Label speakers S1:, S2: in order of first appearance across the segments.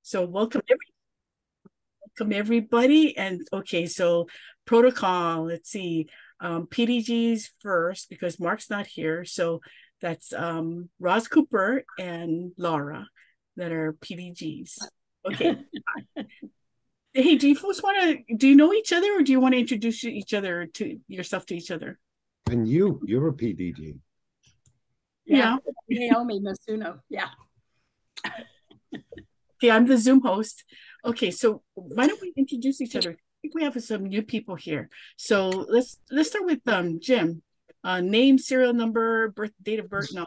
S1: So welcome everybody. And okay, so protocol, let's see. PDGs first because Mark's not here. So that's Roz Cooper and Laura that are PDGs. Okay. Hey, do you folks do you know each other or do you want to introduce yourself to each other?
S2: And you're a PDG.
S1: Yeah.
S3: Naomi Masuno. Yeah.
S1: Okay, I'm the Zoom host. Okay, so why don't we introduce each other? I think we have some new people here. So let's start with Jim. Name, serial number, date of birth. No,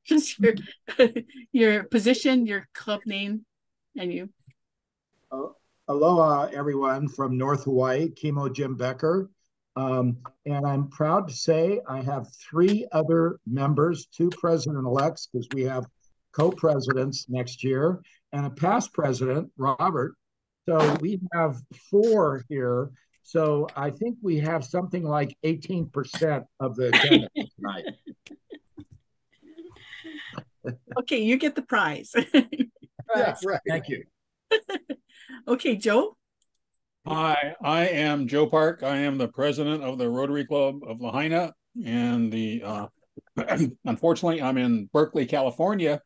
S1: just your position, your club name, and you.
S4: Aloha, everyone from North Hawaii, Kimo Jim Becker. And I'm proud to say I have three other members, two president-elects, because we have co-presidents next year, and a past president, Robert. So we have four here. So I think we have something like 18% of the attendance tonight.
S1: Okay, you get the prize.
S4: Yeah, right. Thank you.
S1: Okay, Joe.
S5: Hi, I am Joe Park. I am the president of the Rotary Club of Lahaina, and unfortunately, I'm in Berkeley, California,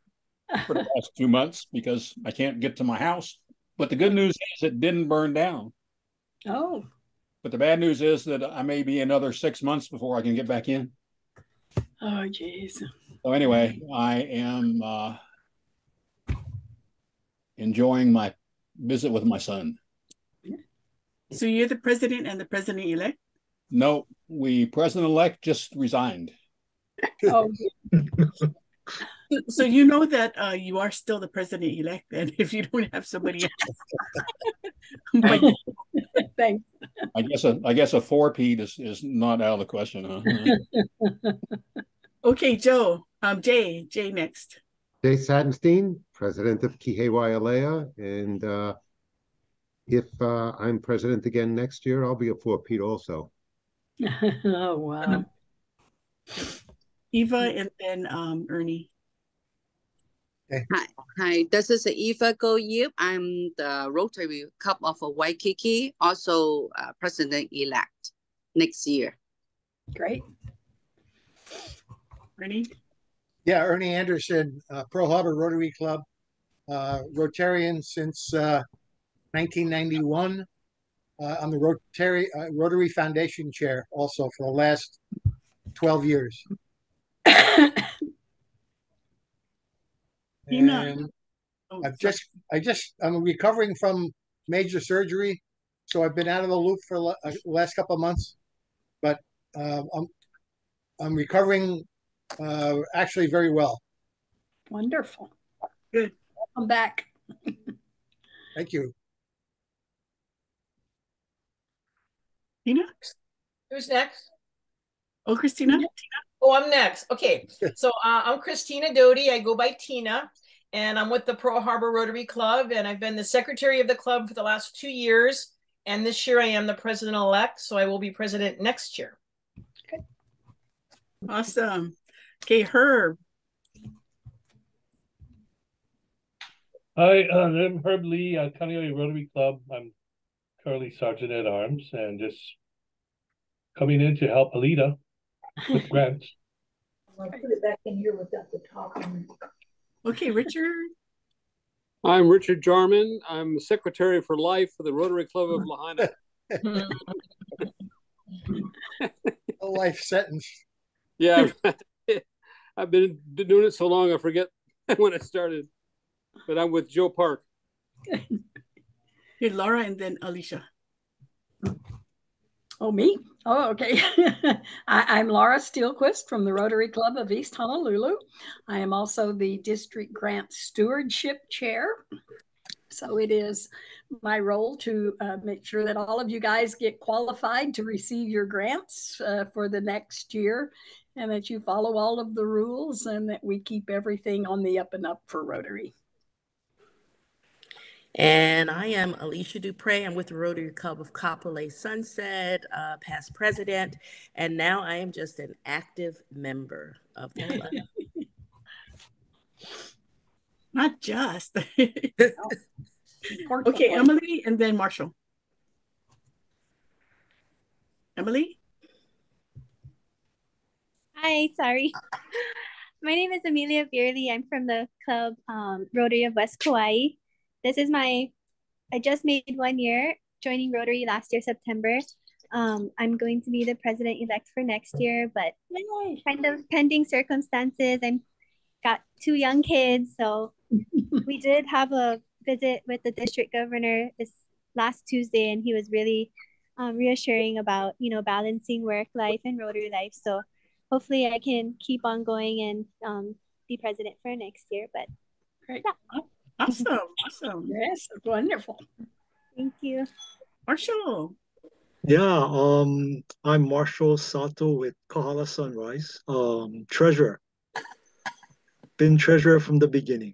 S5: for the past 2 months because I can't get to my house. But the good news is it didn't burn down.
S3: Oh.
S5: But the bad news is that I may be another 6 months before I can get back in.
S3: Oh, jeez.
S5: So anyway, I am enjoying my visit with my son.
S1: So you're the president and the president-elect?
S5: No, president-elect just resigned.
S3: Oh.
S1: So you know that you are still the president-elect, and if you don't have somebody else.
S3: Thanks.
S5: I guess a four-peat is not out of the question, huh?
S1: Okay, Joe. Jay next.
S2: Jay Sadenstein, president of Kihei-Wailea, and if I'm president again next year, I'll be a four-peat also.
S3: Oh, wow.
S1: Eva and then Ernie.
S6: Hi. This is Eva Go Yip. I'm the Rotary Club of Waikiki, also president-elect next year.
S3: Great.
S1: Ernie?
S7: Yeah, Ernie Anderson, Pearl Harbor Rotary Club, Rotarian since 1991. I'm the Rotary Foundation Chair also for the last 12 years. And I'm recovering from major surgery, so I've been out of the loop for the last couple of months, but I'm recovering actually very well.
S3: Wonderful.
S1: Good.
S3: Welcome back.
S7: Thank you.
S1: Tina?
S8: Who's next?
S1: Oh, Christina? Tina?
S8: Oh, I'm next. Okay. So I'm Christina Doty. I go by Tina, and I'm with the Pearl Harbor Rotary Club, and I've been the secretary of the club for the last 2 years. And this year I am the president-elect, so I will be president next year.
S1: Okay. Awesome. Okay, Herb.
S9: Hi, I'm Herb Lee, Kaneohe Rotary Club. I'm currently Sergeant at Arms and just coming in to help Alita with grants.
S10: I'll put it back in here without the top on it.
S1: Okay, Richard.
S11: I'm Richard Jarman. I'm Secretary for Life for the Rotary Club of Lahaina.
S7: A life sentence.
S11: Yeah, I've been doing it so long I forget when it started. But I'm with Joe Park.
S1: Hey, Laura and then Alicia.
S3: Oh, me? Oh, okay. I'm Laura Steelquist from the Rotary Club of East Honolulu. I am also the District Grant Stewardship Chair. So it is my role to make sure that all of you guys get qualified to receive your grants for the next year, and that you follow all of the rules and that we keep everything on the up and up for Rotary.
S12: And I am Alicia Dupre. I'm with the Rotary Club of Kapolei Sunset, past president, and now I am just an active member of the club.
S1: Not just.
S3: Important
S1: Okay,
S3: point.
S1: Emily, and then Marshall. Emily?
S13: Hi, sorry. My name is Amelia Beerley. I'm from the club Rotary of West Kauai. This is I just made 1 year joining Rotary last year, September. I'm going to be the president-elect for next year, but kind of pending circumstances. I'm got 2 young kids, so we did have a visit with the district governor this last Tuesday, and he was really reassuring about, balancing work life and Rotary life. So hopefully I can keep on going and be president for next year. But
S3: great.
S13: Yeah.
S1: Awesome.
S3: Yes, wonderful.
S13: Thank you.
S1: Marshall.
S14: Yeah, I'm Marshall Sato with Kahala Sunrise, treasurer. Been treasurer from the beginning.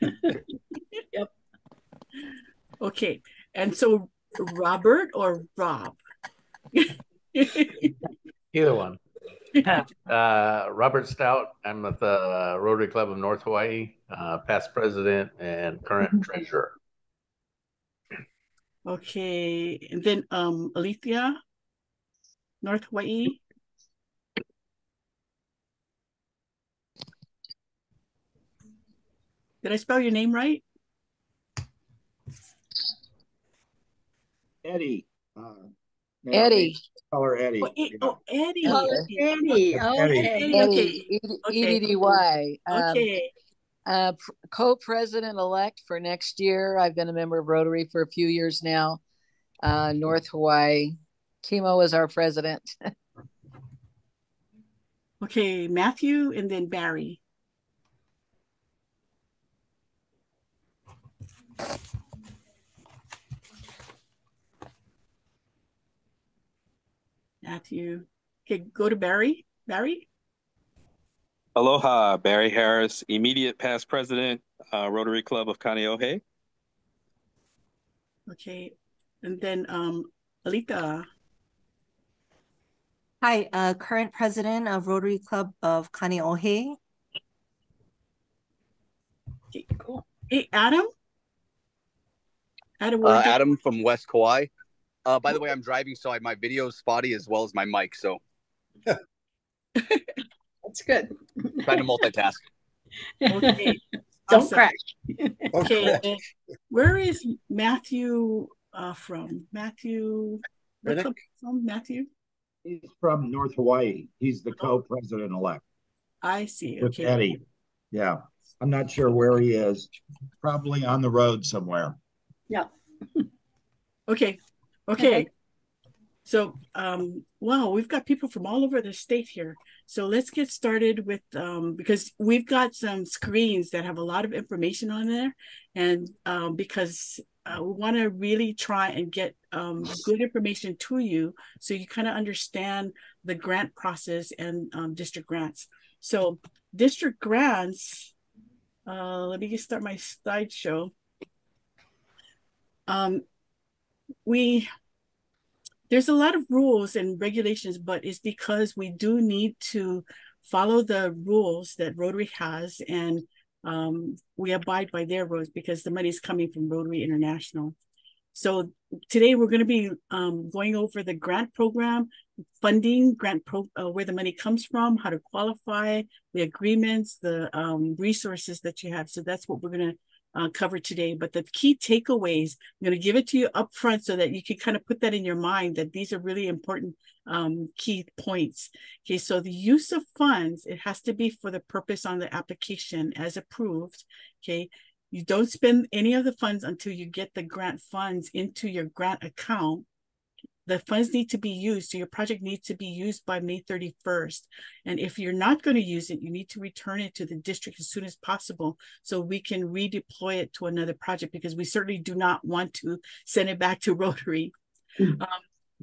S3: Yep.
S1: Okay, and so Robert or Rob?
S15: Either one. Robert Stout. I'm with the Rotary Club of North Hawaii, past president and current treasurer.
S1: Okay, and then Alethea, North Hawaii. Did I spell your name right?
S4: Eddie.
S16: Eddie.
S4: Call her Eddie.
S1: Eddie.
S3: Eddie. Okay.
S1: Okay.
S16: EDDY.
S1: Okay.
S16: Co-president-elect for next year. I've been a member of Rotary for a few years now. North Hawaii. Kimo is our president.
S1: Okay, Matthew and then Barry. Matthew. Okay, go to Barry. Barry?
S17: Aloha, Barry Harris, immediate past president, Rotary Club of Kaneohe.
S1: Okay, and then Alita.
S18: Hi, current president of Rotary Club of Kaneohe.
S1: Okay, cool. Hey, Adam?
S19: Adam from West Kauai. By the way, I'm driving, so my video is spotty as well as my mic, so.
S3: That's good.
S19: Trying to multitask.
S1: Okay.
S3: Don't crash.
S1: Okay. Where is Matthew from? Matthew, where from Matthew?
S4: He's from North Hawaii. He's the co-president-elect.
S1: I see.
S4: With
S1: Okay.
S4: Eddie. Yeah. I'm not sure where he is. Probably on the road somewhere.
S3: Yeah.
S1: Okay. So, wow, we've got people from all over the state here. So let's get started with, because we've got some screens that have a lot of information on there. And because we want to really try and get good information to you so you kind of understand the grant process and district grants. So district grants, let me just start my slideshow. There's a lot of rules and regulations, but it's because we do need to follow the rules that Rotary has, and we abide by their rules because the money is coming from Rotary International. So today we're going to be going over the grant program, funding, where the money comes from, how to qualify, the agreements, the resources that you have. So that's what we're going to cover today. But the key takeaways, I'm going to give it to you up front so that you can kind of put that in your mind that these are really important key points. Okay, so the use of funds, it has to be for the purpose on the application as approved. Okay, you don't spend any of the funds until you get the grant funds into your grant account. The funds need to be used. So your project needs to be used by May 31st. And if you're not going to use it, you need to return it to the district as soon as possible so we can redeploy it to another project, because we certainly do not want to send it back to Rotary.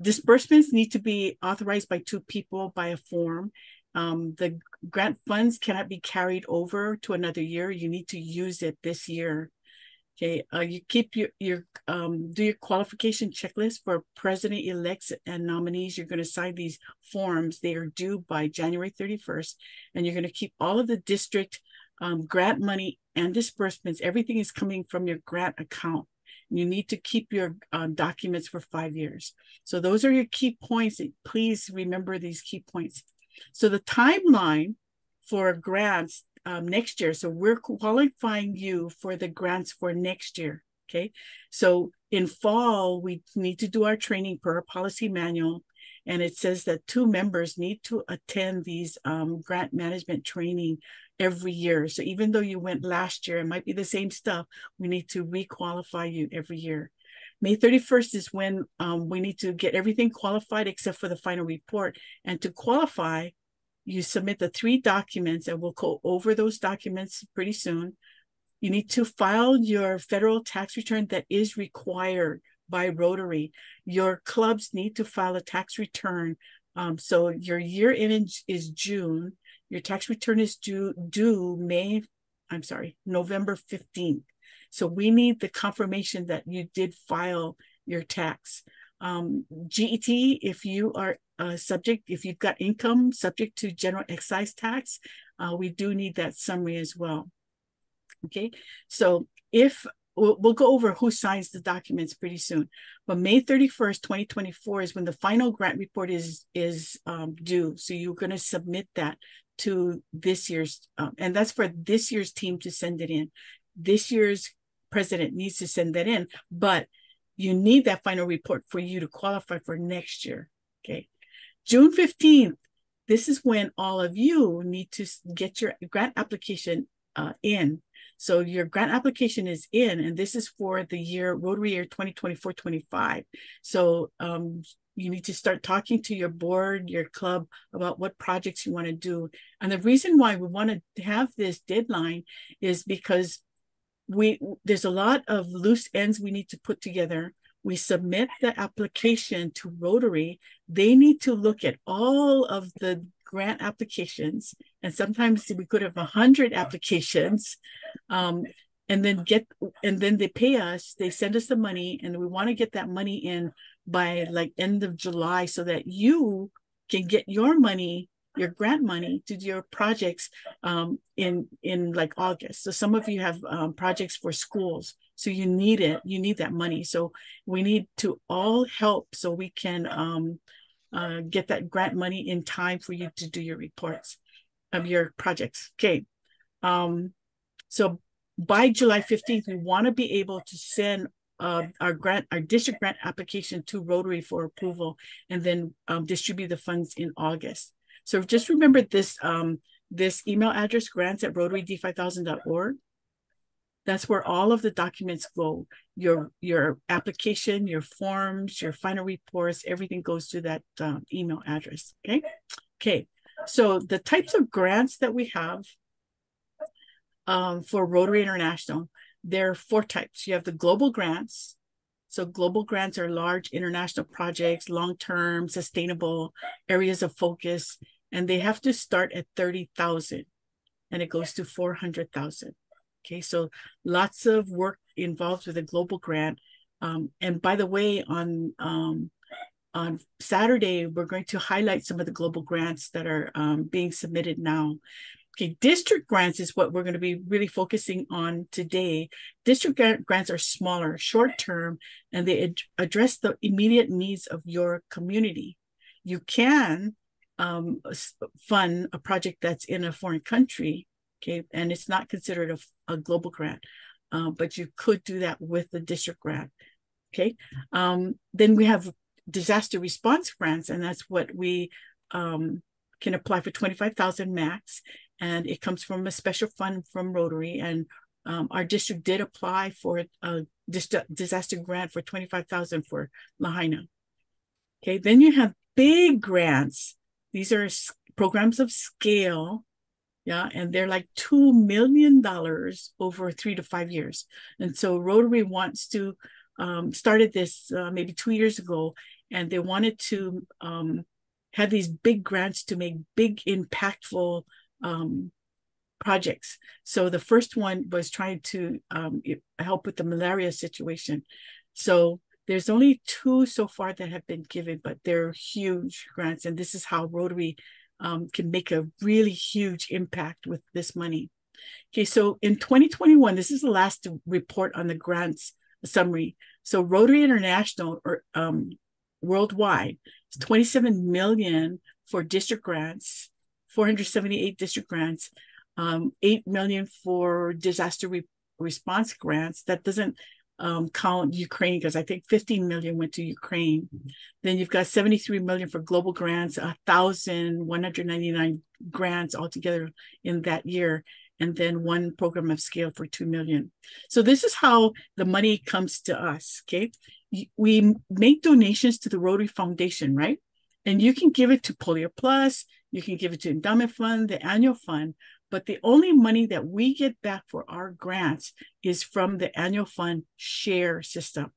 S1: Disbursements need to be authorized by 2 people by a form. The grant funds cannot be carried over to another year. You need to use it this year. Okay, you keep do your qualification checklist for president-elects and nominees. You're going to sign these forms. They are due by January 31st, and you're going to keep all of the district grant money and disbursements, everything is coming from your grant account. You need to keep your documents for 5 years. So those are your key points. Please remember these key points. So the timeline for grants next year. So we're qualifying you for the grants for next year. Okay. So in fall, we need to do our training per our policy manual. And it says that 2 members need to attend these grant management training every year. So even though you went last year, it might be the same stuff. We need to re-qualify you every year. May 31st is when we need to get everything qualified except for the final report. And to qualify, you submit the 3 documents, and we'll go over those documents pretty soon. You need to file your federal tax return that is required by Rotary. Your clubs need to file a tax return. So your year end is June. Your tax return is due November 15th. So we need the confirmation that you did file your tax. GET, if you are if you've got income subject to general excise tax, we do need that summary as well. Okay, so if we'll go over who signs the documents pretty soon, but May 31st, 2024 is when the final grant report is due. So you're going to submit that to this year's, and that's for this year's team to send it in. This year's president needs to send that in, but you need that final report for you to qualify for next year. Okay, June 15th, this is when all of you need to get your grant application in. So your grant application is in, and this is for the year Rotary year 2024-25. So you need to start talking to your board, your club, about what projects you want to do. And the reason why we want to have this deadline is because there's a lot of loose ends we need to put together. We submit the application to Rotary. They need to look at all of the grant applications, and sometimes we could have 100 applications, and then they pay us. They send us the money, and we want to get that money in by like end of July, so that you can get your money, your grant money, to your projects in like August. So some of you have projects for schools, so you need it. You need that money. So we need to all help so we can get that grant money in time for you to do your reports of your projects. Okay. So by July 15th, we want to be able to send our district grant application to Rotary for approval, and then distribute the funds in August. So just remember this, this email address, grants@rotaryd5000.org. That's where all of the documents go. Your application, your forms, your final reports, everything goes to that email address. Okay. Okay. So the types of grants that we have for Rotary International, there are 4 types. You have the global grants. So global grants are large international projects, long-term, sustainable areas of focus, and they have to start at 30,000, and it goes to 400,000. Okay, so lots of work involved with a global grant. And by the way, on Saturday, we're going to highlight some of the global grants that are being submitted now. Okay, district grants is what we're going to be really focusing on today. District grants are smaller, short-term, and they address the immediate needs of your community. You can fund a project that's in a foreign country, okay, and it's not considered a global grant, but you could do that with the district grant, okay? Then we have disaster response grants, and that's what we can apply for 25,000 max, and it comes from a special fund from Rotary, and our district did apply for a disaster grant for 25,000 for Lahaina. Okay, then you have big grants. These are programs of scale, yeah, and they're like $2 million over 3 to 5 years. And so Rotary wants to started this maybe 2 years ago, and they wanted to have these big grants to make big, impactful projects. So the first one was trying to help with the malaria situation. So there's only 2 so far that have been given, but they're huge grants. And this is how Rotary can make a really huge impact with this money. Okay, so in 2021, this is the last report on the grants summary. So Rotary International or worldwide is 27 million for district grants, 478 district grants, 8 million for disaster response grants. That doesn't count Ukraine, because I think 15 million went to Ukraine. Then you've got 73 million for global grants, 1,199 grants altogether in that year, and then one program of scale for 2 million. So this is how the money comes to us, okay? We make donations to the Rotary Foundation, right? And you can give it to Polio Plus, you can give it to Endowment Fund, the annual fund, but the only money that we get back for our grants is from the annual fund share system.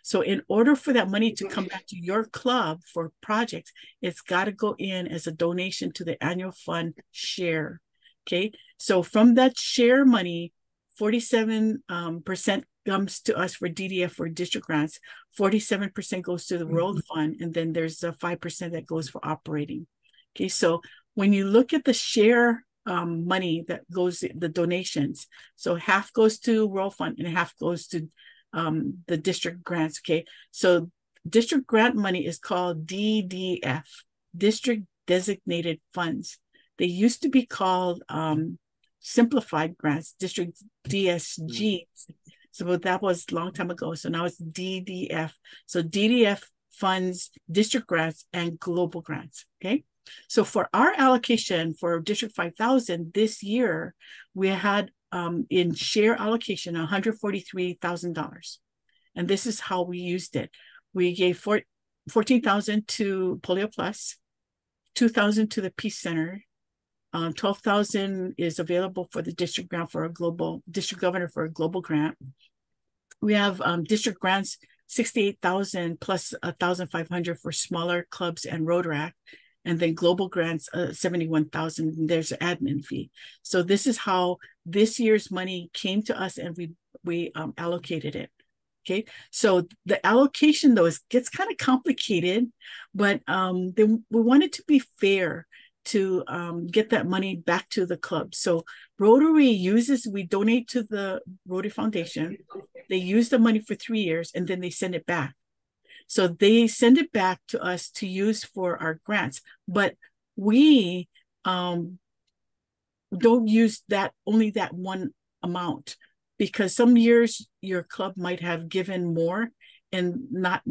S1: So in order for that money to come back to your club for projects, it's got to go in as a donation to the annual fund share. Okay, so from that share money, 47% comes to us for DDF for district grants, 47% goes to the World Fund, and then there's a 5% that goes for operating. Okay, so when you look at the share money that goes, the donations, so half goes to World Fund and half goes to the district grants. Okay, so district grant money is called DDF, District Designated Funds. They used to be called simplified grants, district DSG. So that was a long time ago. So now it's DDF. So DDF funds district grants and global grants. Okay. So for our allocation for District 5000 this year, we had in share allocation $143,000. And this is how we used it. We gave 14,000 to Polio Plus, 2,000 to the Peace Center, 12,000 is available for the district grant for a global district governor for a global grant. We have district grants 68,000 plus 1,500 for smaller clubs and Rotaract, and then global grants 71,000. There's an admin fee. So this is how this year's money came to us, and we allocated it. Okay, so the allocation though gets kind of complicated, but we wanted to be fair to get that money back to the club. So Rotary we donate to the Rotary Foundation. They use the money for 3 years and then they send it back. So they send it back to us to use for our grants, but we don't use only that one amount, because some years your club might have given more and not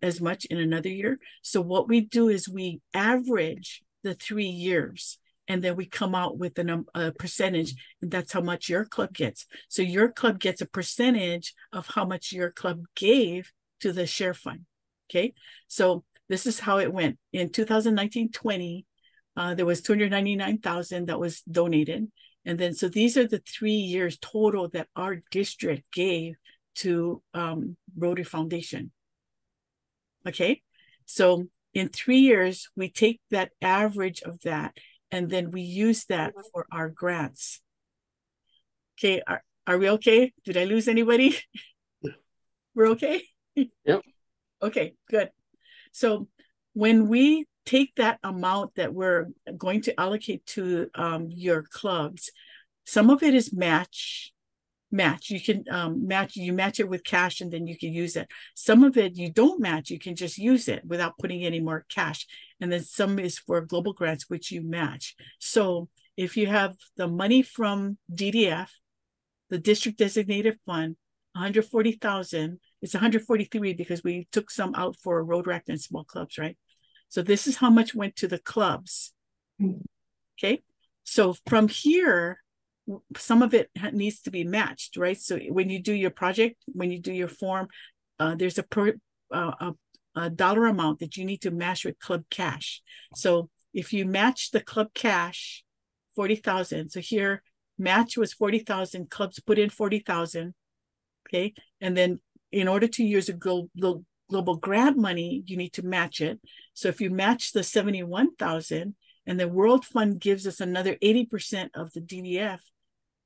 S1: as much in another year. So what we do is we average the 3 years, and then we come out with a percentage, and that's how much your club gets. So your club gets a percentage of how much your club gave to the share fund. Okay, so this is how it went. In 2019-20, there was 299,000 that was donated. And then, so these are the 3 years total that our district gave to Rotary Foundation. Okay, so in 3 years, we take that average of that, and then we use that for our grants. Okay, are we okay? Did I lose anybody? We're okay?
S11: Yep.
S1: Okay, good. So when we take that amount that we're going to allocate to your clubs, some of it is match. You can match it with cash, and then you can use it. Some of it you don't match, you can just use it without putting any more cash. And then some is for global grants, which you match. So if you have the money from DDF, the district designated fund, 140,000, it's 143 because we took some out for Rotaract and small clubs, right? So this is how much went to the clubs. Okay, so from here, some of it needs to be matched, right? So when you do your project, when you do your form, there's a dollar amount that you need to match with club cash. So if you match the club cash, 40,000. So here, match was 40,000. Clubs put in 40,000. Okay, and then in order to use a global grant money, you need to match it. So if you match the 71,000, and the World Fund gives us another 80% of the DDF,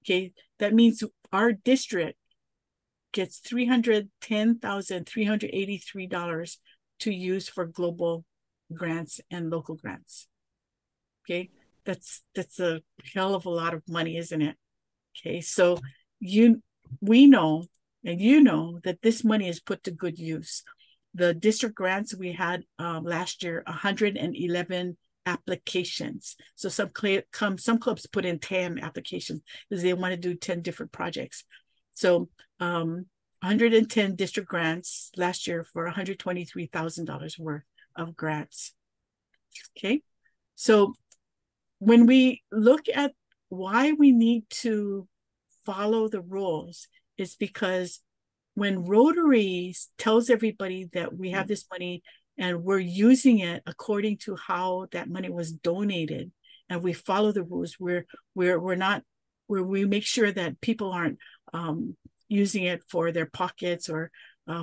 S1: okay, that means our district gets $310,383 to use for global grants and local grants. Okay, that's a hell of a lot of money, isn't it? Okay, so we know, and you know, that this money is put to good use. The district grants we had last year, 111 applications. So some clubs put in 10 applications because they want to do 10 different projects. So 110 district grants last year for $123,000 worth of grants. Okay, so when we look at why we need to follow the rules, is because when Rotary tells everybody that we have this money and we're using it according to how that money was donated, and we follow the rules, we make sure that people aren't using it for their pockets or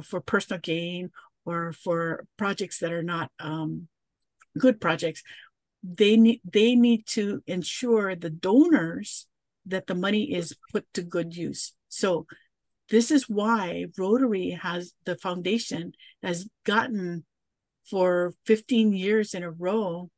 S1: for personal gain or for projects that are not good projects. They need to ensure the donors that the money is put to good use. So this is why Rotary has, the foundation has gotten for 15 years in a row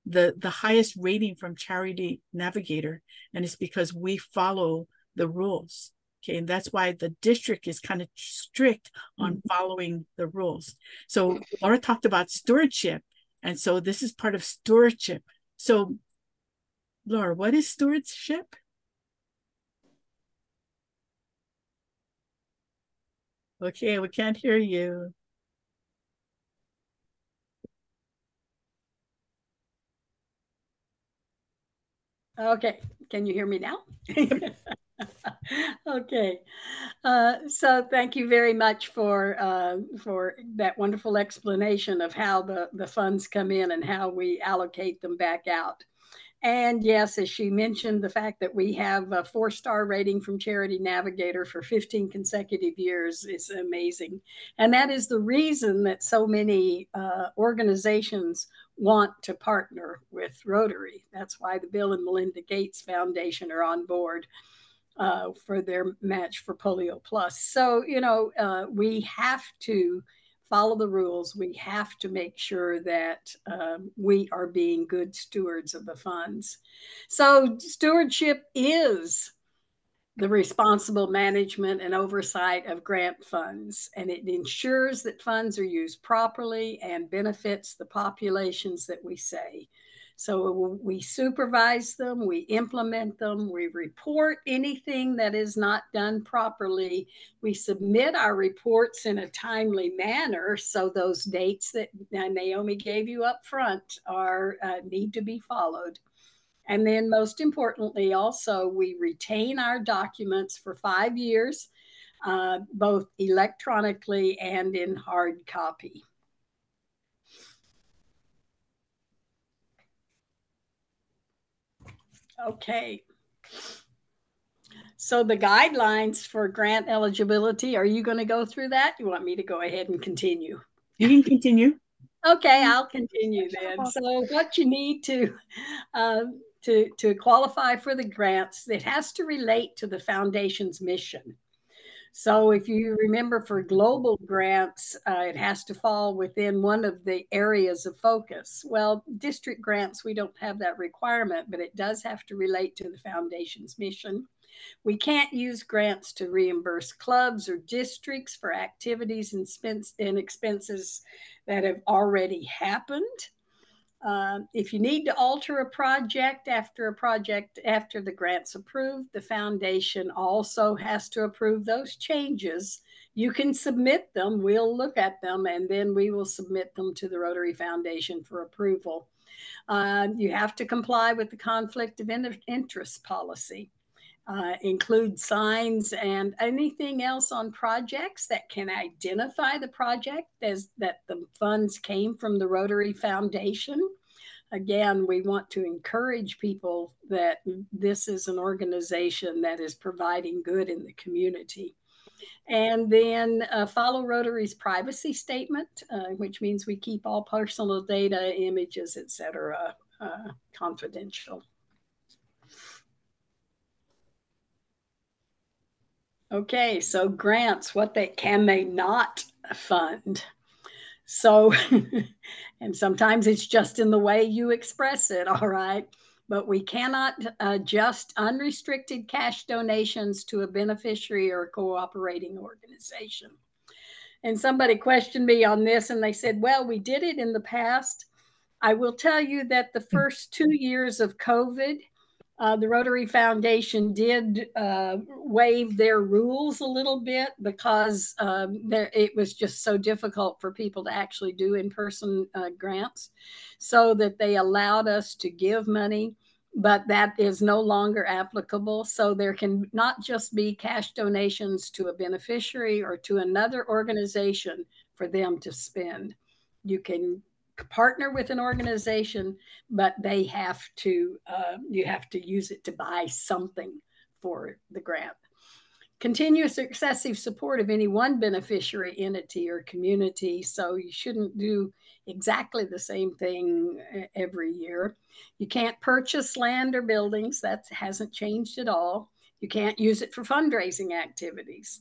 S1: the highest rating from Charity Navigator, and it's because we follow the rules. Okay, and that's why the district is kind of strict on following the rules. So Laura talked about stewardship, and so this is part of stewardship. So Laura, what is stewardship? Okay, we can't hear you.
S3: Okay, can you hear me now? Okay, so thank you very much for that wonderful explanation of how the funds come in and how we allocate them back out. And yes, as she mentioned, the fact that we have a 4-star rating from Charity Navigator for 15 consecutive years is amazing. And that is the reason that so many organizations want to partner with Rotary. That's why the Bill and Melinda Gates Foundation are on board for their match for Polio Plus. So, you know, we have to follow the rules. We have to make sure that we are being good stewards of the funds. So stewardship is the responsible management and oversight of grant funds, and it ensures that funds are used properly and benefits the populations that we say. So we supervise them, we implement them, we report anything that is not done properly. We submit our reports in a timely manner, so those dates that Naomi gave you up front need to be followed. And then most importantly, also, we retain our documents for 5 years, both electronically and in hard copy. Okay. So the guidelines for grant eligibility, are you going to go through that? You want me to go ahead and continue?
S1: You can continue.
S3: Okay, I'll continue then. So what you need to qualify for the grants, it has to relate to the foundation's mission. So if you remember, for global grants, it has to fall within one of the areas of focus. Well, district grants, we don't have that requirement, but it does have to relate to the foundation's mission. We can't use grants to reimburse clubs or districts for activities and expenses that have already happened. If you need to alter a project after the grant's approved, the foundation also has to approve those changes. You can submit them, we'll look at them, and then we will submit them to the Rotary Foundation for approval. You have to comply with the conflict of interest policy. Include signs and anything else on projects that can identify the project as that the funds came from the Rotary Foundation. Again, we want to encourage people that this is an organization that is providing good in the community. And then follow Rotary's privacy statement, which means we keep all personal data, images, etc., confidential. Okay, so grants, can they not fund? So, and sometimes it's just in the way you express it, all right? but we cannot adjust unrestricted cash donations to a beneficiary or cooperating organization. And somebody questioned me on this, and they said, well, we did it in the past. I will tell you that the first 2 years of COVID, the Rotary Foundation did waive their rules a little bit because it was just so difficult for people to actually do in-person grants, so that they allowed us to give money, but that is no longer applicable. So there can not just be cash donations to a beneficiary or to another organization for them to spend. You can partner with an organization, but they have to, you have to use it to buy something for the grant. Continuous excessive support of any one beneficiary entity or community. So you shouldn't do exactly the same thing every year. You can't purchase land or buildings. That hasn't changed at all. You can't use it for fundraising activities.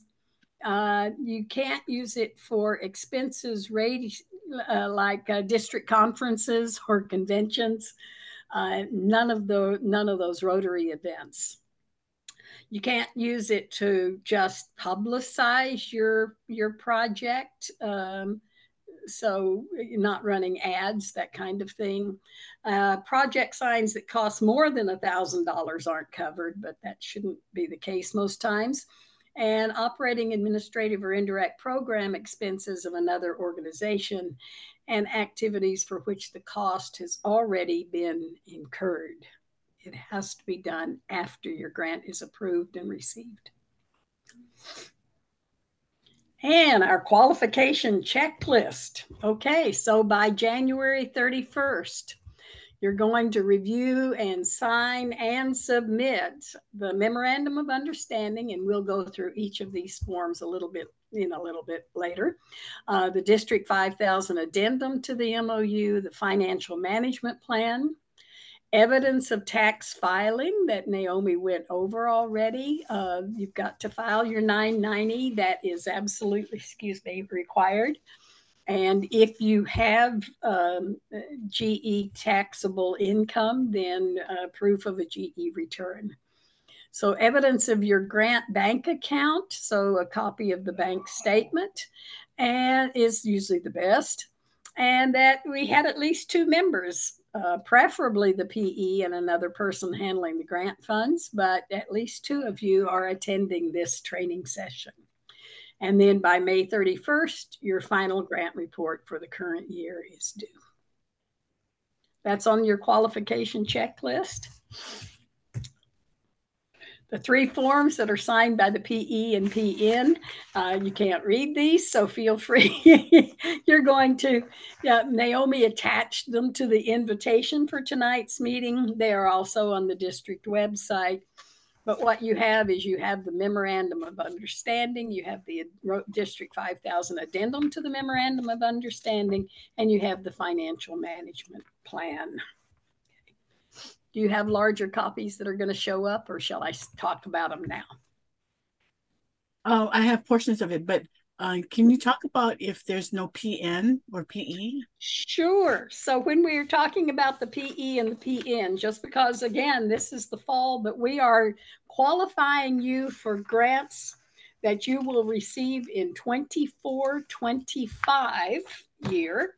S3: You can't use it for expenses like district conferences or conventions. None of those Rotary events. You can't use it to just publicize your project. So you're not running ads, that kind of thing. Project signs that cost more than $1,000 aren't covered, but that shouldn't be the case most times. And operating, administrative, or indirect program expenses of another organization and activities for which the cost has already been incurred. It has to be done after your grant is approved and received. And our qualification checklist. Okay, so by January 31st, you're going to review and sign and submit the memorandum of understanding, and we'll go through each of these forms a little bit later. The District 5000 addendum to the MOU, the financial management plan, evidence of tax filing that Naomi went over already. You've got to file your 990. That is absolutely, required. And if you have GE taxable income, then proof of a GE return. So evidence of your grant bank account, so a copy of the bank statement, and is usually the best. And that we had at least 2 members, preferably the PE and another person handling the grant funds, but at least 2 of you are attending this training session. And then by May 31st, your final grant report for the current year is due. That's on your qualification checklist. The 3 forms that are signed by the PE and PN, you can't read these, so feel free. You're going to, Naomi attached them to the invitation for tonight's meeting. They are also on the district website. But what you have is you have the memorandum of understanding, you have the District 5000 addendum to the memorandum of understanding, and you have the financial management plan. Do you have larger copies that are going to show up, or shall I talk about them now?
S1: Oh, I have portions of it, but can you talk about if there's no PN or PE?
S3: Sure. So when we are talking about the PE and the PN, just because, again, this is the fall, but we are qualifying you for grants that you will receive in 24-25 year.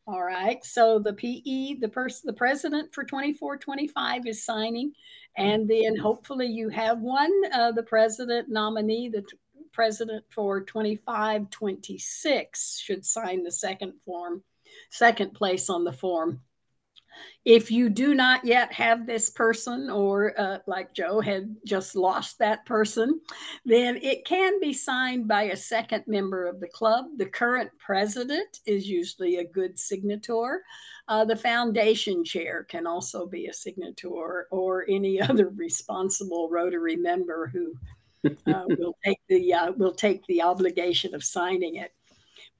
S3: All right. So the PE, the president for 24-25 is signing, and then hopefully you have one. The president nominee, the president for 25-26 should sign the second place on the form. If you do not yet have this person, or like Joe had just lost that person, then it can be signed by a second member of the club. The current president is usually a good signator. The foundation chair can also be a signator, or any other responsible Rotary member who will take the obligation of signing it.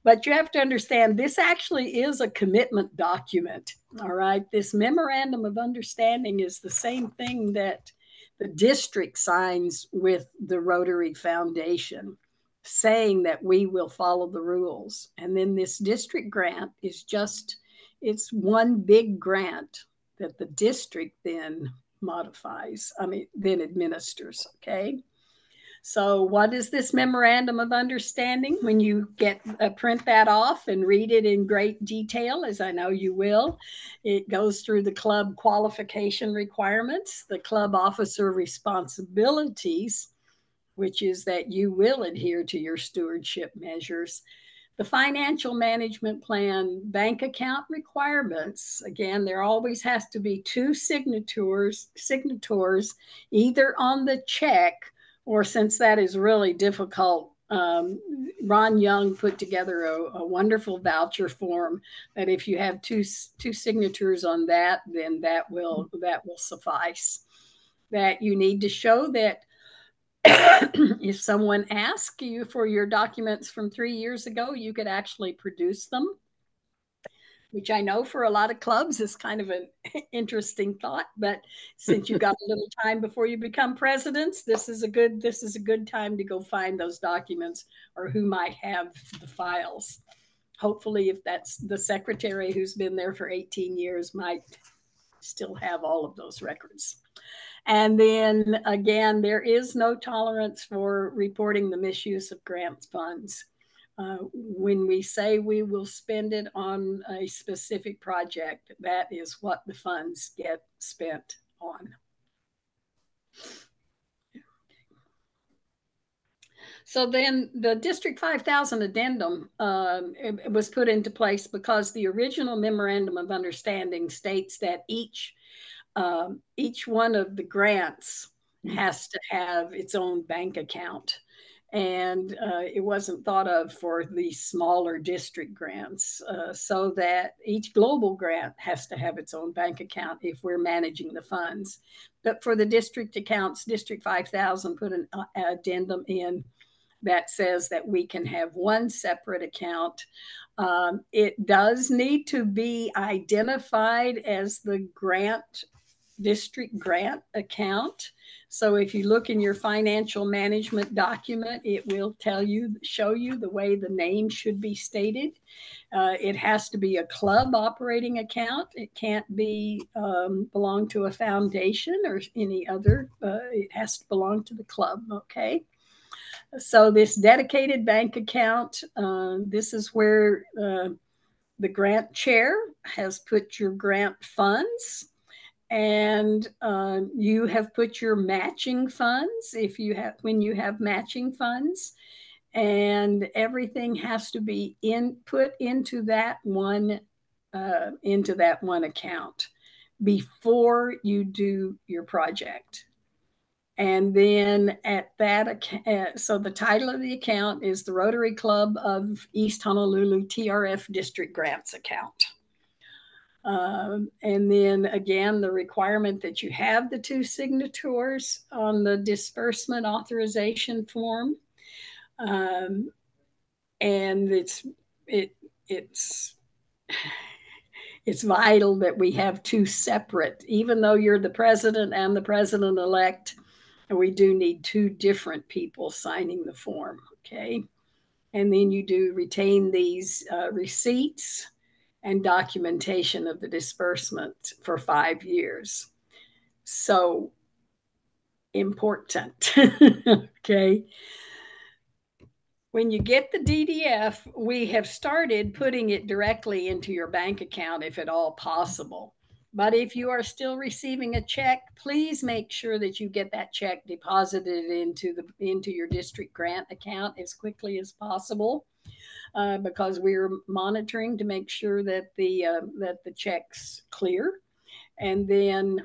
S3: But you have to understand, this actually is a commitment document, all right? This memorandum of understanding is the same thing that the district signs with the Rotary Foundation, saying that we will follow the rules. And then this district grant is just, it's one big grant that the district then modifies, then administers, okay? So what is this memorandum of understanding? When you get print that off and read it in great detail, as I know you will, it goes through the club qualification requirements, the club officer responsibilities, which is that you will adhere to your stewardship measures, the financial management plan, bank account requirements. Again, there always has to be two signators, either on the check, or since that is really difficult, Ron Young put together a wonderful voucher form that if you have two signatures on that, then that will suffice. That you need to show that if someone asks you for your documents from 3 years ago, you could actually produce them, which I know for a lot of clubs is kind of an interesting thought. But since you've got a little time before you become presidents, this is a good time to go find those documents, or who might have the files. Hopefully, if that's the secretary who's been there for 18 years, might still have all of those records. And then again, there is no tolerance for reporting the misuse of grant funds. When we say we will spend it on a specific project, that is what the funds get spent on. So then the District 5000 addendum it was put into place because the original memorandum of understanding states that each one of the grants has to have its own bank account. And it wasn't thought of for the smaller district grants, so that each global grant has to have its own bank account if we're managing the funds. But for the district accounts, District 5000 put an addendum in that says that we can have one separate account. It does need to be identified as the district grant account. So if you look in your financial management document, it will show you the way the name should be stated. It has to be a club operating account. It can't be belong to a foundation or any other. It has to belong to the club, okay? So this dedicated bank account, this is where the grant chair has put your grant funds, and you have put your matching funds when you have matching funds, and everything has to be put into that one account before you do your project. And then at that, so the title of the account is the Rotary Club of East Honolulu TRF District Grants account. And then again, the requirement that you have the two signatures on the disbursement authorization form. And it's vital that we have two separate, even though you're the president and the president-elect, we do need two different people signing the form, okay? And then you do retain these receipts and documentation of the disbursement for 5 years. So important, okay? When you get the DDF, we have started putting it directly into your bank account if at all possible. But if you are still receiving a check, please make sure that you get that check deposited into your district grant account as quickly as possible, because we're monitoring to make sure that the check's clear. And then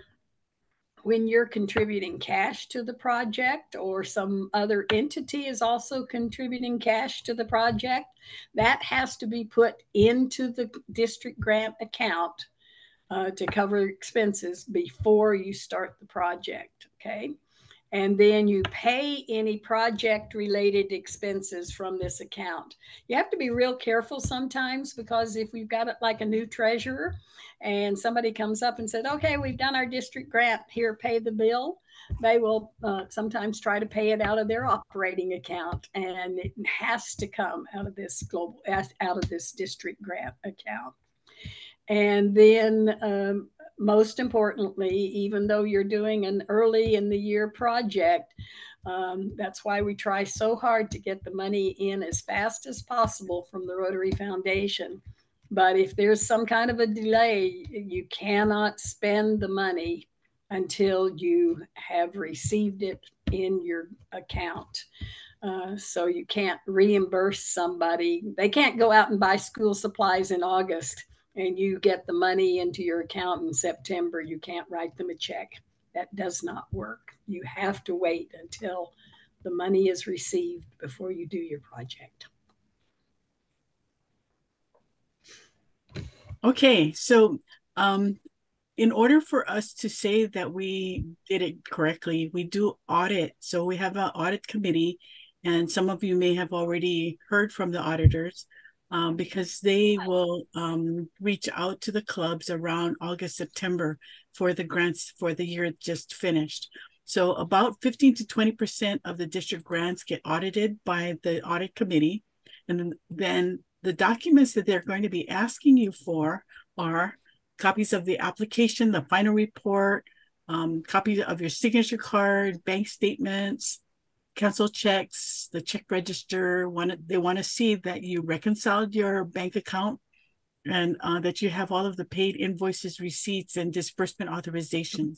S3: when you're contributing cash to the project, or some other entity is also contributing cash to the project, that has to be put into the district grant account to cover expenses before you start the project, okay? And then you pay any project-related expenses from this account. You have to be real careful sometimes, because if we've got it like a new treasurer and somebody comes up and said, okay, we've done our district grant, here, pay the bill, they will sometimes try to pay it out of their operating account, and it has to come out of this district grant account. And then most importantly, even though you're doing an early in the year project, that's why we try so hard to get the money in as fast as possible from the Rotary Foundation. But if there's some kind of a delay, you cannot spend the money until you have received it in your account. So you can't reimburse somebody. They can't go out and buy school supplies in August and you get the money into your account in September. You can't write them a check. That does not work. You have to wait until the money is received before you do your project.
S1: Okay, so in order for us to say that we did it correctly, we do audit. So we have an audit committee, and some of you may have already heard from the auditors because they will reach out to the clubs around August, September for the grants for the year just finished. So about 15 to 20% of the district grants get audited by the audit committee. And then the documents that they're going to be asking you for are copies of the application, the final report, copies of your signature card, bank statements, canceled checks, the check register. They want to see that you reconciled your bank account and that you have all of the paid invoices, receipts, and disbursement authorizations.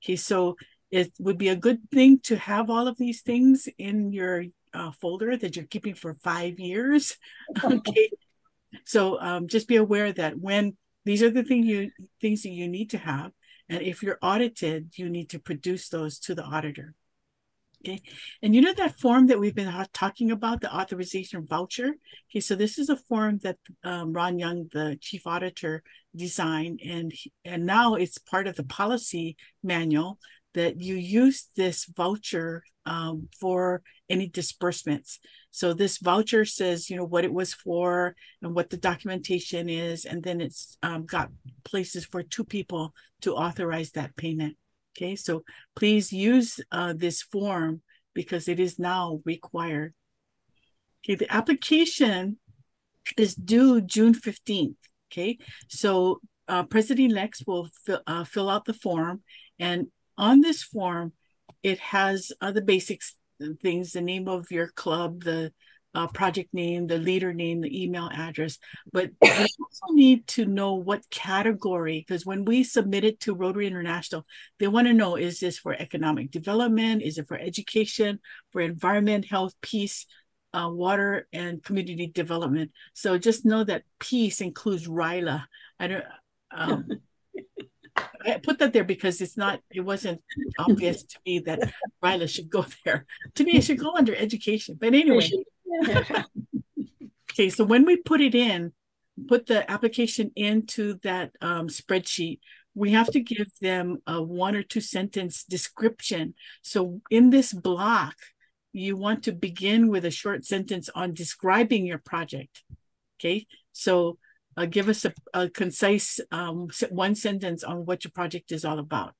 S1: Okay, so it would be a good thing to have all of these things in your folder that you're keeping for 5 years. Okay, so just be aware that when these are the things that you need to have, and if you're audited, you need to produce those to the auditor. Okay, and you know that form that we've been talking about, the authorization voucher? Okay, so this is a form that Ron Young, the chief auditor, designed, and now it's part of the policy manual that you use this voucher for any disbursements. So this voucher says, you know, what it was for and what the documentation is, and then it's got places for 2 people to authorize that payment. Okay, so please use this form because it is now required. Okay, the application is due June 15th. Okay, so President-elect will fill out the form, and on this form, it has the basics things, the name of your club, the project name, the leader name, the email address, but we also need to know what category, because when we submit it to Rotary International, they want to know, is this for economic development? Is it for education, for environment, health, peace, water, and community development? So just know that peace includes RILA. I don't, I put that there because it wasn't obvious to me that RILA should go there. To me, it should go under education. But anyway. Okay, so when we put the application into that spreadsheet, we have to give them a 1 or 2 sentence description. So in this block, you want to begin with a short sentence on describing your project. Okay, so give us a concise 1 sentence on what your project is all about.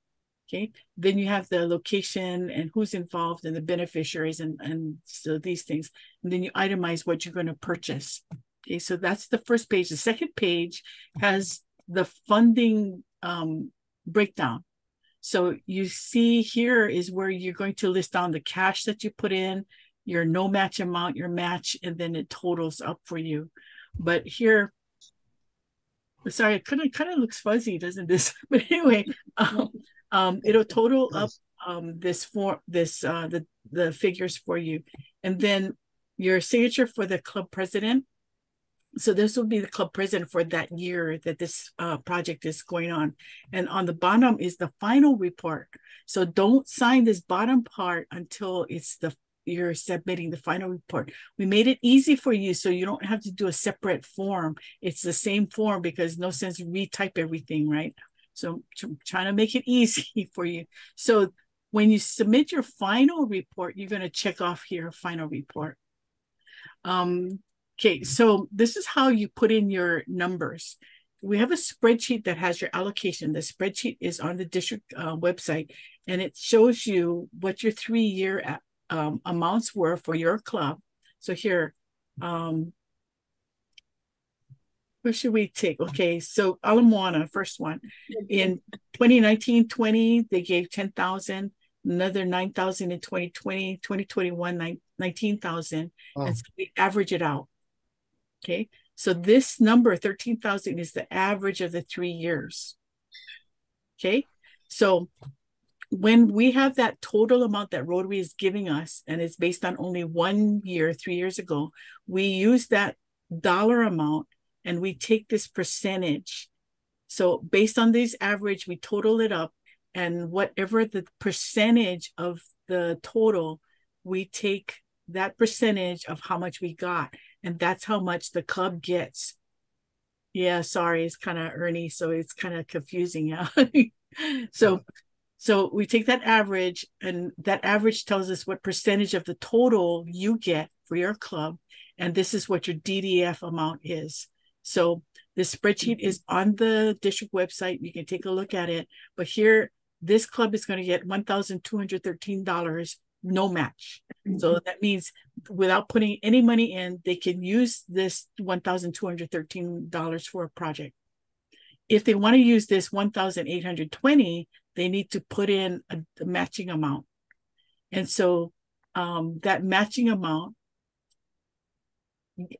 S1: Okay, then you have the location and who's involved and the beneficiaries and so these things. And then you itemize what you're going to purchase. Okay, so that's the first page. The second page has the funding breakdown. So you see here is where you're going to list down the cash that you put in, your no match amount, your match, and then it totals up for you. But here, sorry, it kind of looks fuzzy, doesn't this? But anyway, it'll total up the figures for you, and then your signature for the club president. So this will be the club president for that year that this project is going on, and on the bottom is the final report. So don't sign this bottom part until you're submitting the final report. We made it easy for you so you don't have to do a separate form. It's the same form because no sense retype everything, right? So I'm trying to make it easy for you. So when you submit your final report, you're going to check off here, final report. Okay, so this is how you put in your numbers. We have a spreadsheet that has your allocation. The spreadsheet is on the district website, and it shows you what your 3-year amounts were for your club. So here, What should we take? Okay, so Ala Moana, first one. In 2019-20, they gave 10,000, another 9,000 in 2020, 2021, 19,000.
S7: Oh.
S1: And so we average it out. Okay, so this number, 13,000, is the average of the 3 years. Okay, so when we have that total amount that Rotary is giving us, and it's based on only 1 year, 3 years ago, we use that dollar amount and we take this percentage. So based on this average, we total it up, and whatever the percentage of the total, we take that percentage of how much we got, and that's how much the club gets. Yeah, sorry, it's kind of Ernie, so it's kind of confusing. Yeah. So we take that average, and that average tells us what percentage of the total you get for your club, and this is what your DDF amount is. So this spreadsheet is on the district website. You can take a look at it. But here, this club is going to get $1,213, no match. So that means without putting any money in, they can use this $1,213 for a project. If they want to use this 1,820, they need to put in a matching amount. And so that matching amount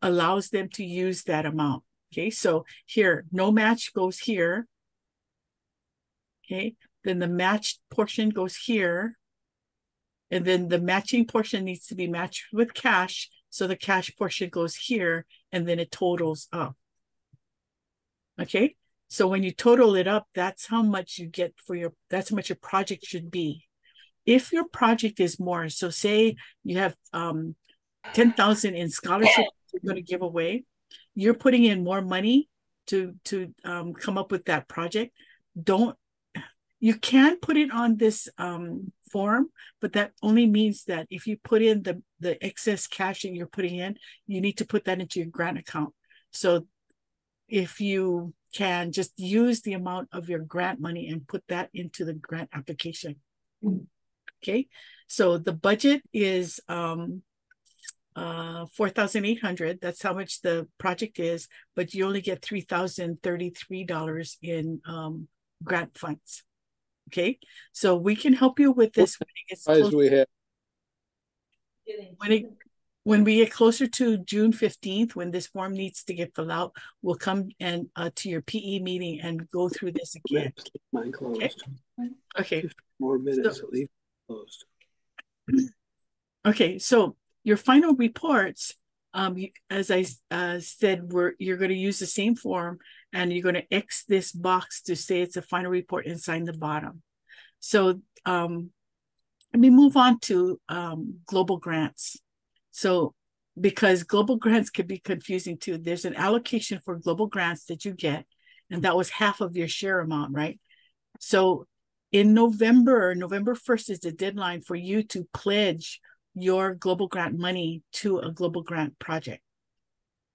S1: allows them to use that amount. Okay, so here, no match goes here. Okay, then the matched portion goes here. And then the matching portion needs to be matched with cash. So the cash portion goes here, and then it totals up. Okay, so when you total it up, that's how much you get for your, that's how much your project should be. If your project is more, so say you have 10,000 in scholarship you're going to give away, you're putting in more money to come up with that project. You can put it on this form, but that only means that if you put in the excess cash that you're putting in, you need to put that into your grant account. So if you can just use the amount of your grant money and put that into the grant application. Okay, so the budget is 4,800. That's how much the project is, but you only get $3,033 in grant funds. Okay, so we can help you with this when it gets closer. When we get closer to June 15th, when this form needs to get filled out, we'll come and to your PE meeting and go through this again.
S11: Mine closed.
S1: Okay.
S11: More minutes, so, leave closed.
S1: Okay, so your final reports, as I said, you're going to use the same form, and you're going to X this box to say it's a final report and sign the bottom. So let me move on to global grants. So because global grants can be confusing too, there's an allocation for global grants that you get, and that was half of your share amount, right? So in November 1st is the deadline for you to pledge your global grant money to a global grant project.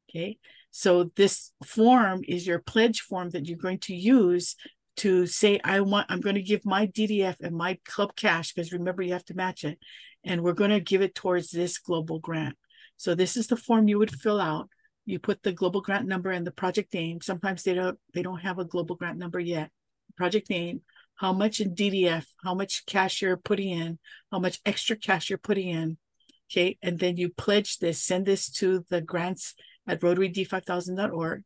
S1: Okay, so this form is your pledge form that you're going to use to say, I'm going to give my DDF and my club cash, because remember you have to match it, and we're going to give it towards this global grant. So this is the form you would fill out. You put the global grant number and the project name. Sometimes they don't have a global grant number yet. Project name, how much in DDF, how much cash you're putting in, how much extra cash you're putting in. Okay, and then you pledge this, send this to the grants at rotaryD5000.org.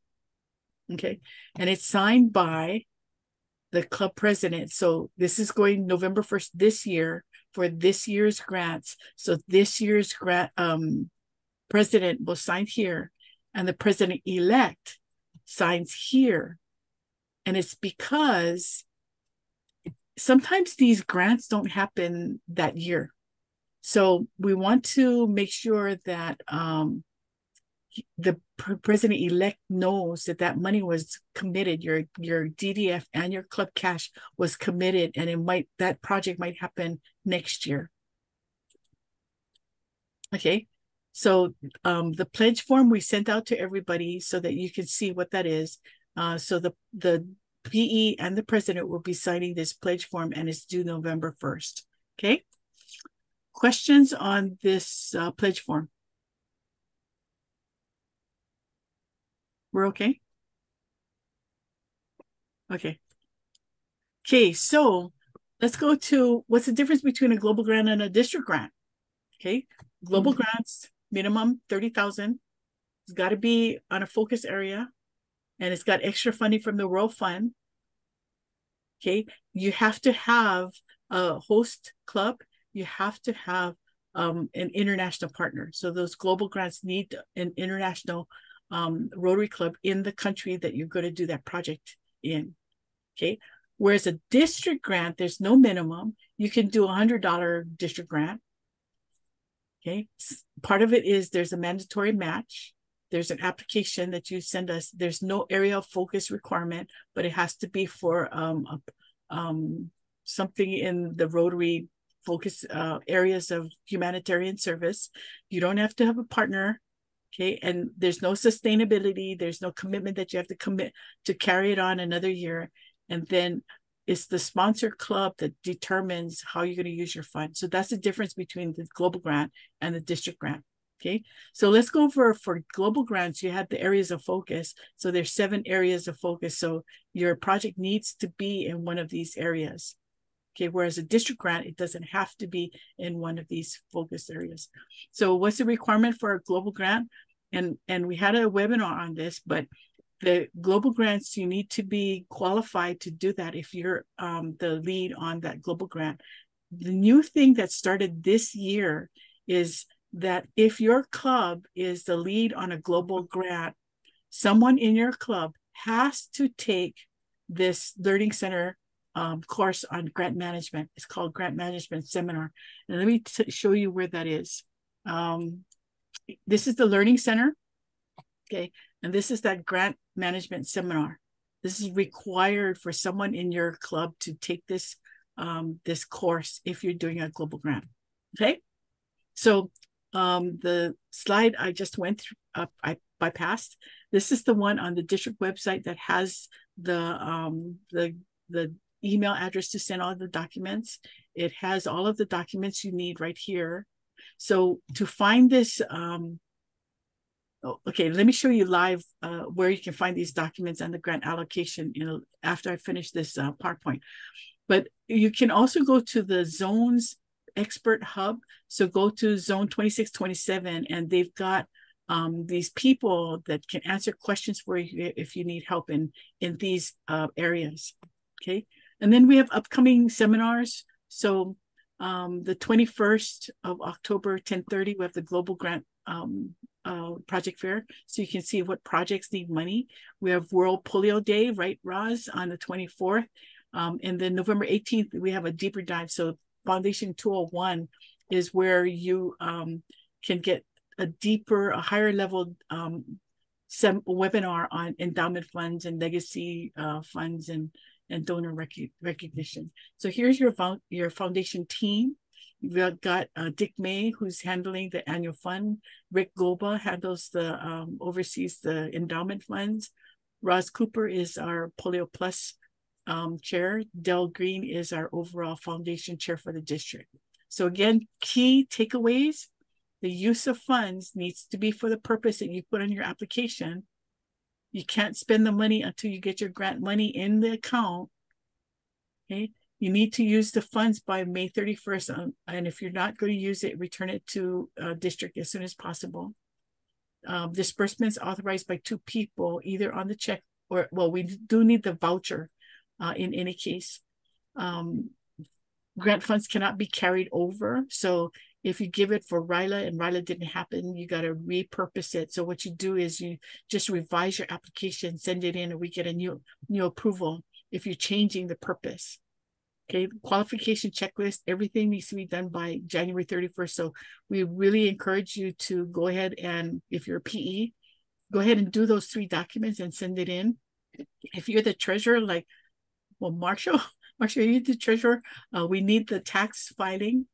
S1: Okay, and it's signed by the club president. So this is going November 1st this year for this year's grants. So this year's grant president will sign here, and the president-elect signs here. And it's because sometimes these grants don't happen that year. So we want to make sure that the president-elect knows that that money was committed, your DDF and your club cash was committed, and that project might happen next year. Okay, so the pledge form we sent out to everybody so that you can see what that is. So the PE and the president will be signing this pledge form, and it's due November 1st. Okay, questions on this pledge form? We're okay? Okay. Okay, so let's go to what's the difference between a global grant and a district grant? Okay, global grants, minimum 30,000. It's got to be on a focus area, and it's got extra funding from the World Fund. Okay, you have to have a host club. You have to have an international partner. So those global grants need an international Rotary Club in the country that you're going to do that project in. Okay, whereas a district grant, there's no minimum. You can do $100 district grant. Okay, part of it is there's a mandatory match. There's an application that you send us. There's no area of focus requirement, but it has to be for something in the Rotary focus areas of humanitarian service. You don't have to have a partner. Okay, and there's no sustainability. There's no commitment that you have to commit to carry it on another year. And then it's the sponsor club that determines how you're going to use your fund. So that's the difference between the global grant and the district grant. Okay, so let's go for global grants. You have the areas of focus. So there's 7 areas of focus. So your project needs to be in one of these areas. Okay, whereas a district grant, it doesn't have to be in one of these focus areas. So what's the requirement for a global grant? And we had a webinar on this, but the global grants, you need to be qualified to do that if you're the lead on that global grant. The new thing that started this year is that if your club is the lead on a global grant, someone in your club has to take this Learning Center course on grant management. It's called Grant Management Seminar. And let me show you where that is. This is the Learning Center. Okay, and this is that Grant Management Seminar. This is required for someone in your club to take this this course if you're doing a global grant. Okay, so the slide I just went through, I bypassed. This is the one on the district website that has the email address to send all the documents. It has all of the documents you need right here. So to find this, okay, let me show you live where you can find these documents and the grant allocation, after I finish this PowerPoint. But you can also go to the zones expert hub. So go to zone 2627, and they've got these people that can answer questions for you if you need help in these areas. Okay, and then we have upcoming seminars. So the 21st of October, 10:30, we have the Global Grant project fair, so you can see what projects need money. We have World Polio Day, right, Roz, on the 24th. And then November 18th, we have a deeper dive. So Foundation 201 is where you can get a higher level webinar on endowment funds and legacy funds and donor recognition. So here's your foundation team. We've got Dick May, who's handling the annual fund. Rick Goba handles oversees the endowment funds. Roz Cooper is our Polio Plus chair. Del Green is our overall foundation chair for the district. So again, key takeaways: the use of funds needs to be for the purpose that you put on your application. You can't spend the money until you get your grant money in the account. Okay. You need to use the funds by May 31st. And if you're not going to use it, return it to district as soon as possible. Disbursements authorized by 2 people, either on the check or, well, we do need the voucher in any case. Grant funds cannot be carried over. So if you give it for RILA and RILA didn't happen, you got to repurpose it. So what you do is you just revise your application, send it in, and we get a new approval if you're changing the purpose. Okay, qualification checklist, everything needs to be done by January 31st. So we really encourage you to go ahead and, if you're a PE, go ahead and do those 3 documents and send it in. If you're the treasurer, like, well, Marshall, you're the treasurer, we need the tax filing,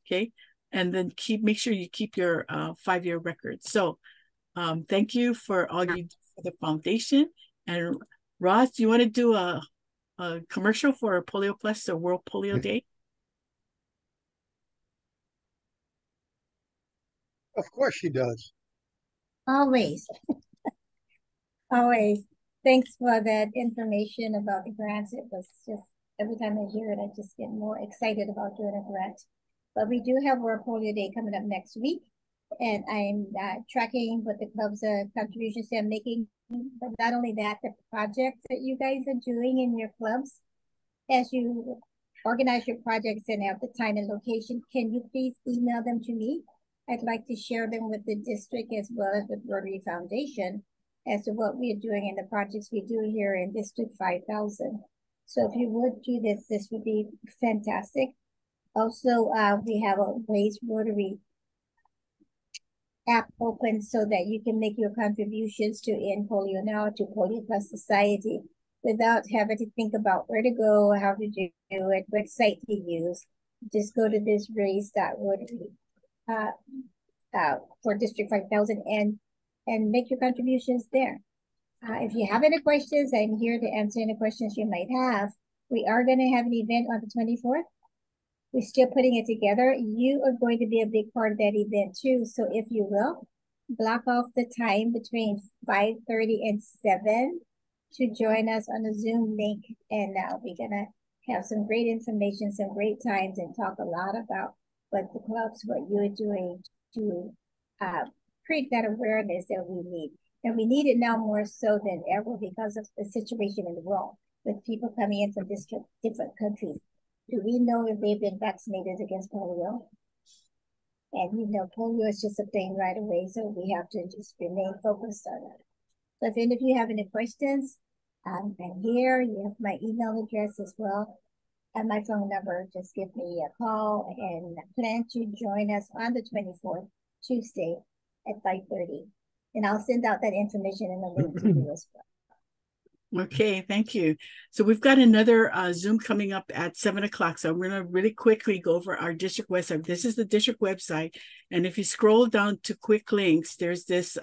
S1: okay? And then make sure you keep your 5-year record. So thank you for all you do for the foundation. And Roz, do you want to do a commercial for Polio Plus or World Polio Day?
S7: Of course she does.
S10: Always. Always. thanks for that information about the grants. It was just, every time I hear it, I just get more excited about doing a grant. But we do have World Polio Day coming up next week. And I'm tracking what the club's contributions they're making. But not only that, the projects that you guys are doing in your clubs, as you organize your projects and have the time and location, can you please email them to me? I'd like to share them with the district as well as with Rotary Foundation as to what we are doing and the projects we do here in District 5000. So if you would do this, this would be fantastic. Also, we have a Waze Rotary app open so that you can make your contributions to End Polio Now, to Polio Plus Society, without having to think about where to go, how to do it, what site to use. Just go to this raise.rotary for District 5000 and make your contributions there. If you have any questions, I'm here to answer any questions you might have. We are going to have an event on the 24th. We're still putting it together. You are going to be a big part of that event too. So if you will, block off the time between 5:30 and 7 to join us on the Zoom link. And we're going to have some great information, some great times, and talk a lot about what the clubs, what you're doing to create that awareness that we need. And we need it now more so than ever because of the situation in the world with people coming in from different countries. Do we know if they've been vaccinated against polio? And you know, polio is just a thing right away, so we have to just remain focused on it. So if any of you have any questions, I'm here. You have my email address as well and my phone number. Just give me a call and plan to join us on the 24th, Tuesday at 5:30. And I'll send out that information in a link to you as well.
S1: Okay, thank you. So we've got another Zoom coming up at 7 o'clock. So I'm going to really quickly go over our district website. This is the district website. And if you scroll down to quick links, there's this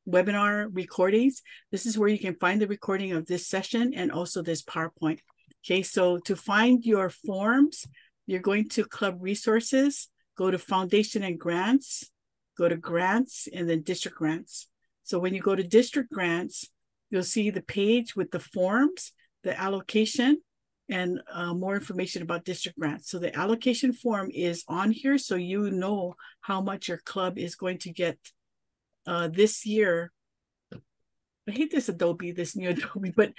S1: webinar recordings. This is where you can find the recording of this session and also this PowerPoint. Okay, so to find your forms, you're going to Club Resources, go to Foundation and Grants, go to Grants, and then District Grants. So when you go to District Grants, you'll see the page with the forms, the allocation, and more information about district grants. So the allocation form is on here, so you know how much your club is going to get this year. I hate this new Adobe, but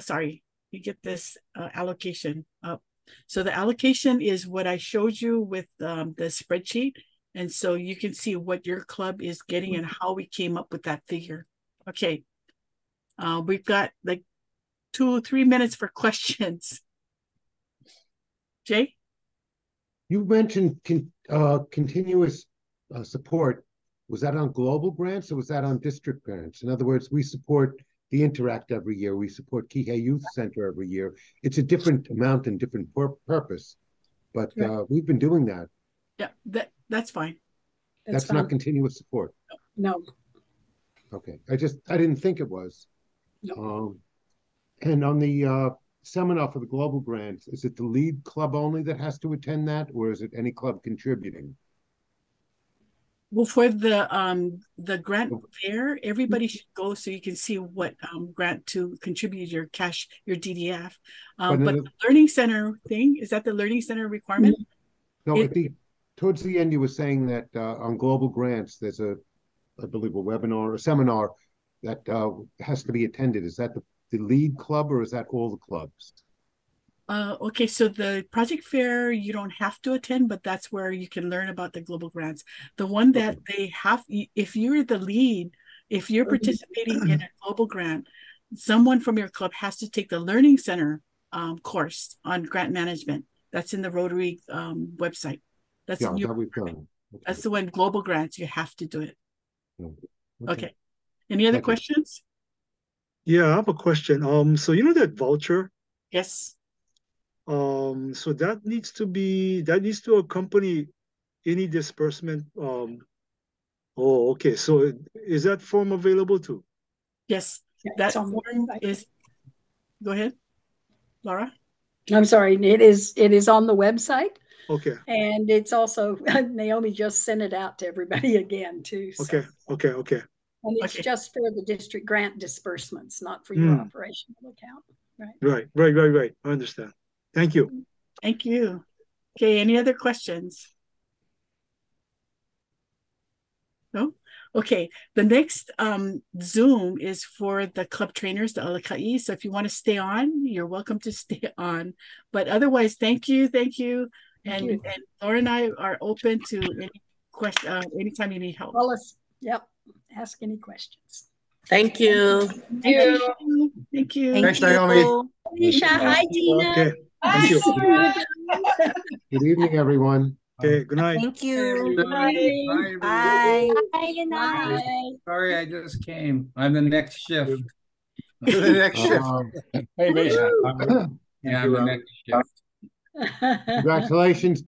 S1: sorry, you get this allocation up. So the allocation is what I showed you with the spreadsheet. And so you can see what your club is getting and how we came up with that figure. Okay. We've got like 2-3 minutes for questions. Jay?
S2: You mentioned continuous support. Was that on global grants or was that on district grants? In other words, we support the Interact every year. We support Kihei Youth Center every year. It's a different amount and different purpose, but we've been doing that.
S1: Yeah, that's fine.
S2: That's fine. Not continuous support.
S3: No.
S2: Okay, I didn't think it was.
S3: No.
S2: And on the seminar for the global grants, is it the lead club only that has to attend that, or is it any club contributing?
S1: Well, for the grant fair, everybody should go so you can see what grant to contribute your cash, your DDF. But the Learning Center thing, is that the Learning Center requirement?
S2: No, towards the end, you were saying that on global grants, there's I believe, a webinar, a seminar that has to be attended. Is that the lead club or is that all the clubs?
S1: Okay, so the project fair, you don't have to attend, but that's where you can learn about the global grants. The one that they have, if you're the lead, if you're participating in a global grant, someone from your club has to take the Learning Center course on grant management. That's in the Rotary website. That's
S2: that we've done.
S1: Okay. That's the one, global grants, you have to do it.
S2: Okay.
S1: Any other questions?
S14: Yeah, I have a question. So you know that voucher?
S1: Yes.
S14: So that needs to accompany any disbursement. Oh, okay. So is that form available too?
S1: Yes, that form is. Go ahead, Laura.
S3: I'm sorry. It is on the website.
S14: Okay.
S3: And it's also Naomi just sent it out to everybody again too. So.
S14: Okay.
S3: And it's
S1: Okay.
S3: just for the district grant disbursements, not for your
S14: Hmm.
S3: operational account. Right.
S14: Right. I understand. Thank you.
S1: Thank you. Okay, any other questions? No? Okay, the next Zoom is for the club trainers, the Alakai. So if you want to stay on, you're welcome to stay on. But otherwise, thank you. And Laura and I are open to any question, anytime you need help.
S3: Wallace, yep. Ask any questions.
S12: Thank you.
S1: Thank you. Thank you.
S7: Thanks, Naomi.
S3: Alicia, hi, Tina.
S14: Okay. Thank you.
S2: Good evening, everyone.
S14: Okay. Good night.
S18: Thank you.
S3: Good evening.
S18: Bye.
S13: Bye, good night.
S3: Bye.
S20: Sorry, I just came. I'm the next shift.
S7: To the next shift.
S5: Hey, Mason.
S20: Yeah, I'm the next shift.
S2: Congratulations.